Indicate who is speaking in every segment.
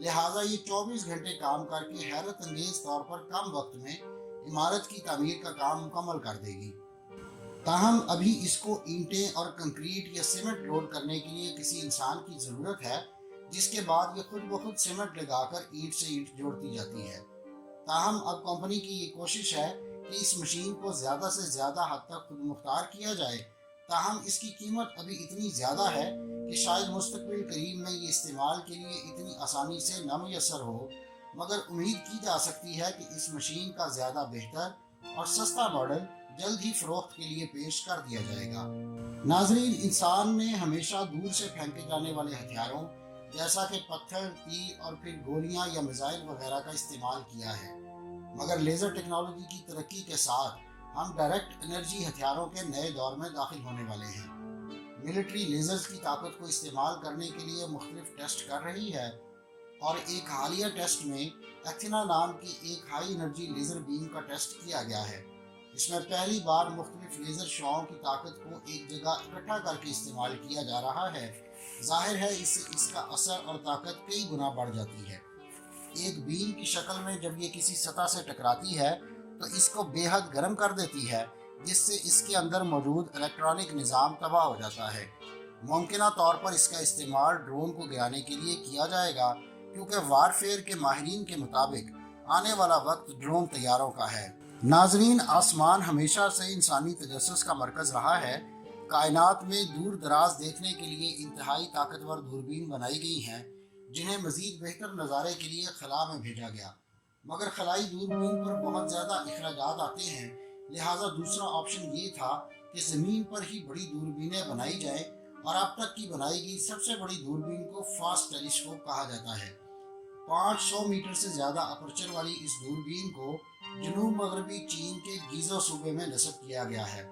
Speaker 1: لہٰذا یہ 24 گھنٹے کام کر کے حیرت انگیز طور پر کم وقت میں عمارت کی تعمیر کا کام مکمل کر دے گی۔ تاہم ابھی اس کو اینٹیں اور کنکریٹ یا سیمنٹ لوڈ کرنے کے لیے کسی انسان کی ضرورت ہے، جس کے بعد یہ خود بخود سیمنٹ لگا کر اینٹ سے اینٹ جوڑتی جاتی ہے۔ تاہم اب کمپنی کی یہ کوشش ہے کہ اس مشین کو زیادہ سے زیادہ حد تک خود مختار کیا جائے، تاہم اس کی قیمت ابھی اتنی زیادہ ہے کہ شاید مستقبل قریب میں یہ استعمال کے لیے اتنی آسانی سے نہ میسر ہو، مگر امید کی جا سکتی ہے کہ اس مشین کا زیادہ بہتر اور سستا ماڈل جلد ہی فروخت کے لیے پیش کر دیا جائے گا۔ ناظرین، انسان نے ہمیشہ دور سے پھینکے جانے والے ہتھیاروں جیسا کہ پتھر، تیر اور پھر گولیاں یا میزائل وغیرہ کا استعمال کیا ہے، مگر لیزر ٹیکنالوجی کی ترقی کے ساتھ ہم ڈائریکٹ انرجی ہتھیاروں کے نئے دور میں داخل ہونے والے ہیں۔ ملٹری لیزرز کی طاقت کو استعمال کرنے کے لیے مختلف ٹیسٹ کر رہی ہے، اور ایک حالیہ ٹیسٹ میں ایتھنا نام کی ایک ہائی انرجی لیزر بیم کا ٹیسٹ کیا گیا ہے، جس میں پہلی بار مختلف لیزر شعاعوں کی طاقت کو ایک جگہ اکٹھا کر کے استعمال کیا جا رہا ہے۔ ظاہر ہے اس سے اس کا اثر اور طاقت کئی گنا بڑھ جاتی ہے۔ ایک بیم کی شکل میں جب یہ کسی سطح سے ٹکراتی ہے تو اس کو بے حد گرم کر دیتی ہے، جس سے اس کے اندر موجود الیکٹرانک نظام تباہ ہو جاتا ہے۔ ممکنہ طور پر اس کا استعمال ڈرون کو گرانے کے لیے کیا جائے گا، کیونکہ وارفیئر کے ماہرین کے مطابق آنے والا وقت ڈرون طیاروں کا ہے۔ ناظرین، آسمان ہمیشہ سے انسانی تجسس کا مرکز رہا ہے۔ کائنات میں دور دراز دیکھنے کے لیے انتہائی طاقتور دوربین بنائی گئی ہیں، جنہیں مزید بہتر نظارے کے لیے خلا میں بھیجا گیا، مگر خلائی دوربین پر بہت زیادہ اخراجات آتے ہیں، لہٰذا دوسرا آپشن یہ تھا کہ زمین پر ہی بڑی دوربینیں بنائی جائیں، اور اب تک کی بنائی گئی سب سے بڑی دوربین کو فاسٹ ٹیلیسکوپ کہا جاتا ہے۔ 500 میٹر سے زیادہ اپرچر والی اس دوربین کو جنوب مغربی چین کے گیزو صوبے میں نصب کیا گیا ہے۔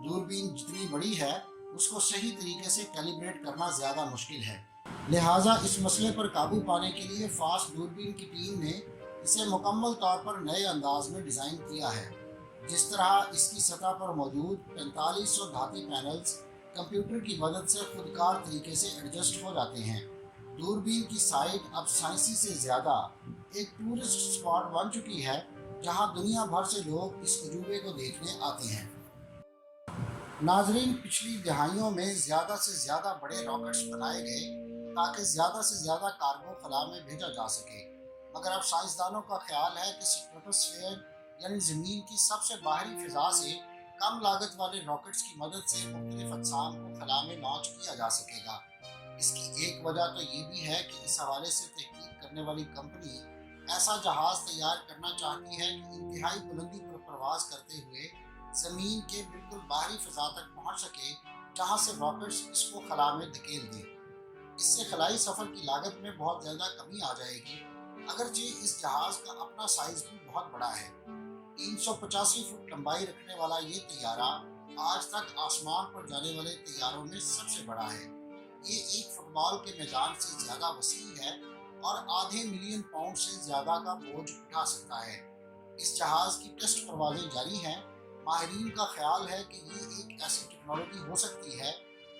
Speaker 1: دوربین جتنی بڑی ہے، اس کو صحیح طریقے سے کیلیبریٹ کرنا زیادہ مشکل ہے، لہٰذا اس مسئلے پر قابو پانے کے لیے فاسٹ دوربین کی ٹیم نے اسے مکمل طور پر نئے انداز میں ڈیزائن کیا ہے، جس طرح اس کی سطح پر موجود 4500 دھاتی پینلز کمپیوٹر کی مدد سے خودکار طریقے سے ایڈجسٹ ہو جاتے ہیں۔ دوربین کی سائٹ اب سائنسی سے زیادہ ایک ٹورسٹ اسپاٹ بن چکی ہے، جہاں دنیا بھر سے لوگ اس عجوبے کو دیکھنے آتے ہیں۔ ناظرین، پچھلی دہائیوں میں زیادہ سے زیادہ بڑے راکٹس بنائے گئے تاکہ زیادہ سے زیادہ کارگو خلا میں بھیجا جا سکے، مگر اب سائنسدانوں کا خیال ہے کہ اسٹریٹوسفیئر یعنی زمین کی سب سے باہری فضا سے کم لاگت والے راکٹس کی مدد سے مختلف اجسام کو خلا میں لانچ کیا جا سکے گا۔ اس کی ایک وجہ تو یہ بھی ہے کہ اس حوالے سے تحقیق کرنے والی کمپنی ایسا جہاز تیار کرنا چاہتی ہے کہ انتہائی بلندی پر پرواز کرتے ہوئے زمین کے بالکل باہری فضا تک پہنچ سکے، جہاں سے راکٹس اس کو خلا میں دھکیل دیں۔ اس سے خلائی سفر کی لاگت میں بہت زیادہ کمی آ جائے گی، اگرچہ اس جہاز کا اپنا سائز بھی بہت بڑا ہے۔ 385 فٹ لمبائی رکھنے والا یہ طیارہ آج تک آسمان پر جانے والے طیاروں میں سب سے بڑا ہے۔ یہ ایک فٹ بال کے میدان سے زیادہ وسیع ہے اور آدھے ملین پاؤنڈ سے زیادہ کا بوجھ اٹھا سکتا ہے۔ اس جہاز کی ٹیسٹ پروازیں جاری ہیں۔ ماہرین کا خیال ہے کہ یہ ایک ایسی ٹیکنالوجی ہو سکتی ہے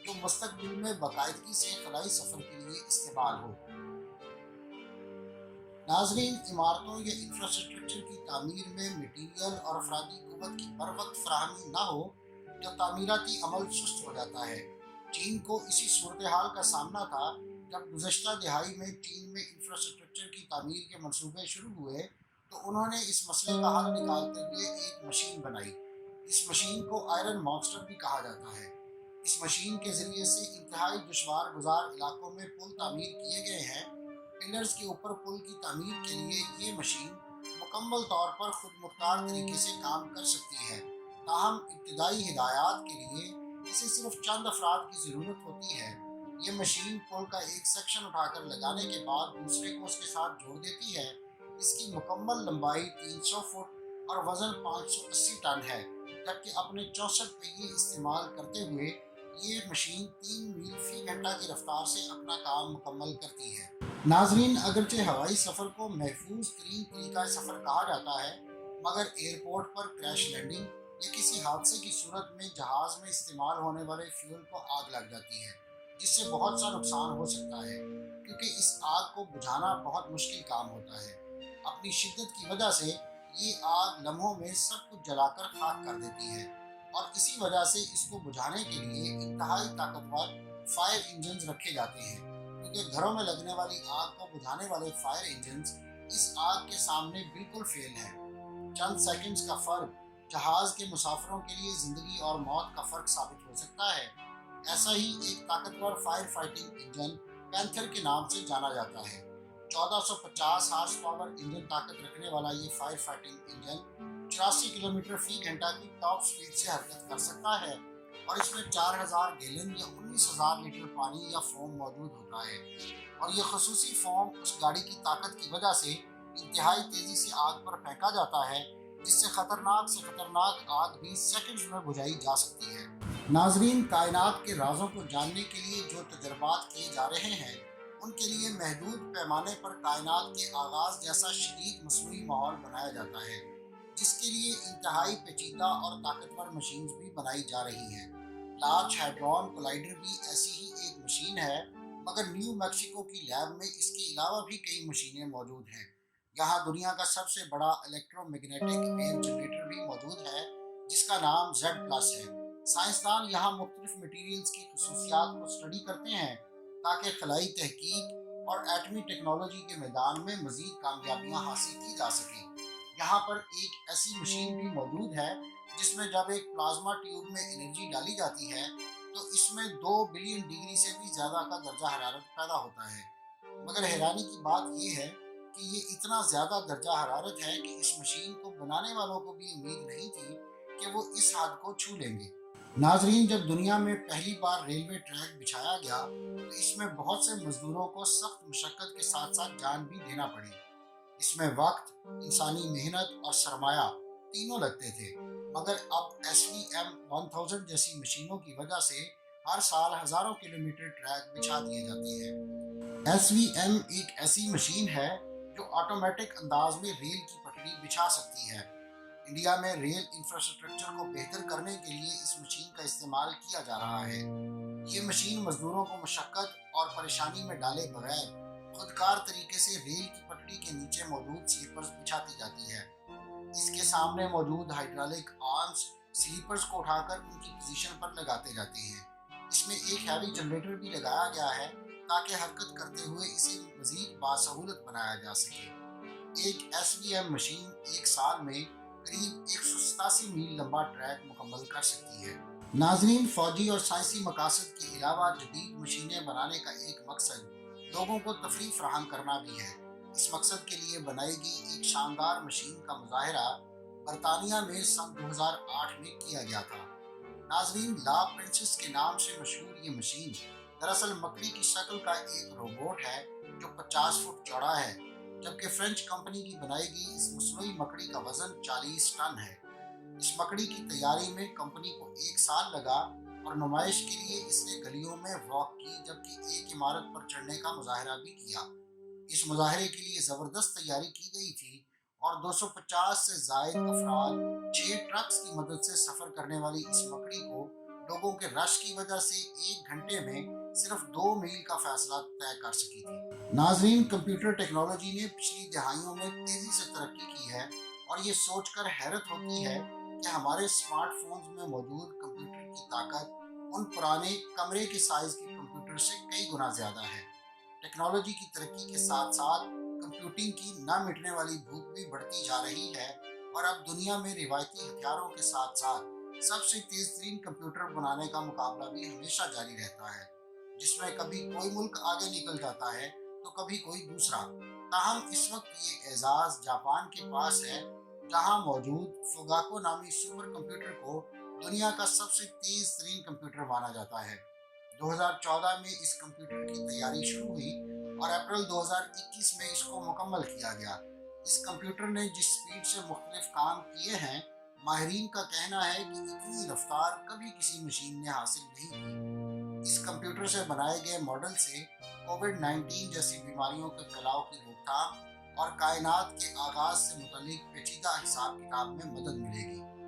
Speaker 1: جو مستقبل میں باقاعدگی سے خلائی سفر کے لیے استعمال ہو۔ ناظرین، عمارتوں یا انفراسٹرکچر کی تعمیر میں مٹیریل اور افرادی قوت کی بر وقت فراہمی نہ ہو تو تعمیراتی عمل سست ہو جاتا ہے۔ چین کو اسی صورتحال کا سامنا تھا جب گزشتہ دہائی میں چین میں انفراسٹرکچر کی تعمیر کے منصوبے شروع ہوئے تو انہوں نے اس مسئلے کا حل نکالتے ہوئے ایک مشین بنائی۔ اس مشین کو آئرن مانسٹر بھی کہا جاتا ہے۔ اس مشین کے ذریعے سے انتہائی دشوار گزار علاقوں میں پل تعمیر کیے گئے ہیں۔ پلرز کے اوپر پل کی تعمیر کے لیے یہ مشین مکمل طور پر خود مختار طریقے سے کام کر سکتی ہے، تاہم ابتدائی ہدایات کے لیے اسے صرف چند افراد کی ضرورت ہوتی ہے۔ یہ مشین پل کا ایک سیکشن اٹھا کر لگانے کے بعد دوسرے کو اس کے ساتھ جوڑ دیتی ہے۔ اس کی مکمل لمبائی 300 فٹ اور وزن 580 ٹن ہے، جبکہ اپنے 64 پہیے استعمال کرتے ہوئے یہ مشین 3 میل فی گھنٹہ کی رفتار سے اپنا کام مکمل کرتی ہے۔ ناظرین، اگرچہ ہوائی سفر کو محفوظ ترین طریقہ سفر کہا جاتا ہے، مگر ایئرپورٹ پر کریش لینڈنگ یا کسی حادثے کی صورت میں جہاز میں استعمال ہونے والے فیول کو آگ لگ جاتی ہے، جس سے بہت سا نقصان ہو سکتا ہے۔ کیونکہ اس آگ کو بجھانا بہت مشکل کام ہوتا ہے۔ اپنی شدت کی وجہ سے یہ آگ لمحوں میں سب کچھ جلا کر خاک کر دیتی ہے، اور اسی وجہ سے اس کو بجھانے کے لیے انتہائی طاقتور فائر انجنز رکھے جاتے ہیں، کیونکہ گھروں میں لگنے والی آگ کو بجھانے والے فائر انجنز اس آگ کے سامنے بالکل فیل ہیں۔ چند سیکنڈز کا فرق جہاز کے مسافروں کے لیے زندگی اور موت کا فرق ثابت ہو سکتا ہے۔ ایسا ہی ایک طاقتور فائر فائٹنگ انجن پینتھر کے نام سے جانا جاتا ہے۔ 1450 ہارس پاور انجن طاقت رکھنے والا یہ فائر فائٹنگ انجن 84 کلومیٹر فی گھنٹہ کی ٹاپ سپیڈ سے حرکت کر سکتا ہے، اور اس میں 4000 گیلن یا 19000 لیٹر پانی یا فوم موجود ہوتا ہے، اور یہ خصوصی فوم اس گاڑی کی طاقت کی وجہ سے انتہائی تیزی سے آگ پر پھینکا جاتا ہے، جس سے خطرناک آگ بھی سیکنڈز میں بجھائی جا سکتی ہے۔ ناظرین، کائنات کے رازوں کو جاننے کے لیے جو تجربات کیے جا رہے ہیں، ان کے لیے محدود پیمانے پر کائنات کے آغاز جیسا شدید مصنوعی ماحول بنایا جاتا ہے، جس کے لیے انتہائی پیچیدہ اور طاقتور مشینز بھی بنائی جا رہی ہیں۔ لارج ہیڈرون کولائیڈر بھی ایسی ہی ایک مشین ہے، مگر نیو میکسیکو کی لیب میں اس کے علاوہ بھی کئی مشینیں موجود ہیں۔ یہاں دنیا کا سب سے بڑا الیکٹرو میگنیٹک ویو جنریٹر بھی موجود ہے، جس کا نام Z+ ہے۔ سائنسدان یہاں مختلف مٹیریلز کی خصوصیات کو اسٹڈی کرتے ہیں تاکہ خلائی تحقیق اور ایٹمی ٹیکنالوجی کے میدان میں مزید کامیابیاں حاصل کی جا سکیں۔ یہاں پر ایک ایسی مشین بھی موجود ہے جس میں جب ایک پلازما ٹیوب میں انرجی ڈالی جاتی ہے تو اس میں 2 بلین ڈگری سے بھی زیادہ کا درجہ حرارت پیدا ہوتا ہے۔ مگر حیرانی کی بات یہ ہے کہ یہ اتنا زیادہ درجہ حرارت ہے کہ اس مشین کو بنانے والوں کو بھی امید نہیں تھی کہ وہ اس حد کو چھو لیں گے۔ ناظرین، جب دنیا میں پہلی بار ریلوے ٹریک بچھایا گیا تو اس میں بہت سے مزدوروں کو سخت مشقت کے ساتھ ساتھ جان بھی دینا پڑی۔ اس میں وقت، انسانی محنت اور سرمایہ تینوں لگتے تھے، مگر اب SVM-1000 جیسی مشینوں کی وجہ سے ہر سال ہزاروں کلومیٹر ٹریک بچھا دیے جاتے ہیں۔ SVM ایک ایسی مشین ہے جو آٹومیٹک انداز میں ریل کی پٹری بچھا سکتی ہے۔ انڈیا میں ریل انفراسٹرکچر کو بہتر کرنے کے لیے اس مشین کا استعمال کیا جا رہا ہے۔ یہ مشین مزدوروں کو مشقت اور پریشانی میں ڈالے بغیر خودکار طریقے سے ریل کی پٹری کے نیچے موجود سلیپرز بچھاتی جاتی ہے۔ اس کے سامنے موجود ہائیڈرالک آرمز سلیپرز کو اٹھا کر ان کی پوزیشن پر لگاتے جاتے ہیں۔ اس میں ایک ہیوی جنریٹر بھی لگایا گیا ہے تاکہ حرکت کرتے ہوئے اسے مزید باسہولت بنایا جا سکے۔ ایک SVM مشین ایک سال میں قریب 187 میل لمبا ٹریک مکمل کر سکتی ہے۔ ناظرین، فوجی اور سائنسی مقاصد کے علاوہ جدید مشینیں بنانے کا ایک مقصد لوگوں کو تفریح فراہم کرنا بھی ہے۔ اس مقصد کے لیے بنائی گئی ایک شاندار مشین کا مظاہرہ برطانیہ میں سن 2008 میں کیا گیا تھا۔ ناظرین، لا پرنسس کے نام سے مشہور یہ مشین دراصل مکڑی کی شکل کا ایک روبوٹ ہے جو 50 فٹ چوڑا ہے، جبکہ فرینچ کمپنی کی بنائی گئی اس مصنوعی مکڑی کا وزن 40 ٹن ہے۔ اس مکڑی کی تیاری میں کمپنی کو 1 سال لگا اور نمائش کے لیے اس نے گلیوں میں واک کی، جبکہ ایک عمارت پر چڑھنے کا مظاہرہ بھی کیا۔ اس مظاہرے کے لیے زبردست تیاری کی گئی تھی اور 250 سے زائد افراد 6 ٹرکس کی مدد سے سفر کرنے والی اس مکڑی کو لوگوں کے رش کی وجہ سے 1 گھنٹے میں صرف 2 میل کا فاصلہ طے کر سکی تھی۔ ناظرین، کمپیوٹر ٹیکنالوجی نے پچھلی دہائیوں میں تیزی سے ترقی کی ہے، اور یہ سوچ کر حیرت ہوتی ہے کہ ہمارے اسمارٹ فونز میں موجود کمپیوٹر کی طاقت ان پرانے کمرے کے سائز کے کمپیوٹر سے کئی گنا زیادہ ہے۔ ٹیکنالوجی کی ترقی کے ساتھ ساتھ کمپیوٹنگ کی نہ مٹنے والی بھوک بھی بڑھتی جا رہی ہے، اور اب دنیا میں روایتی ہتھیاروں کے ساتھ ساتھ سب سے تیز ترین کمپیوٹر بنانے کا مقابلہ بھی ہمیشہ جاری رہتا ہے، جس میں کبھی کوئی ملک آگے نکل جاتا ہے تو کبھی کوئی دوسرا۔ تاہم اس وقت یہ اعزاز جاپان کے پاس ہے، جہاں موجود فوگاکو نامی سپر کمپیوٹر کو دنیا کا سب سے تیز ترین کمپیوٹر مانا جاتا ہے۔ 2014 میں اس کمپیوٹر کی تیاری شروع ہوئی اور اپریل 2021 میں اس کو مکمل کیا گیا۔ اس کمپیوٹر نے جس سپیڈ سے مختلف کام کیے ہیں، ماہرین کا کہنا ہے کہ اتنی رفتار کبھی کسی مشین نے حاصل نہیں کی۔ اس کمپیوٹر سے بنائے گئے ماڈل سے کووڈ-19 جیسی بیماریوں کے پھیلاؤ کی روک تھام اور کائنات کے آغاز سے متعلق پیچیدہ حساب کتاب میں مدد ملے گی۔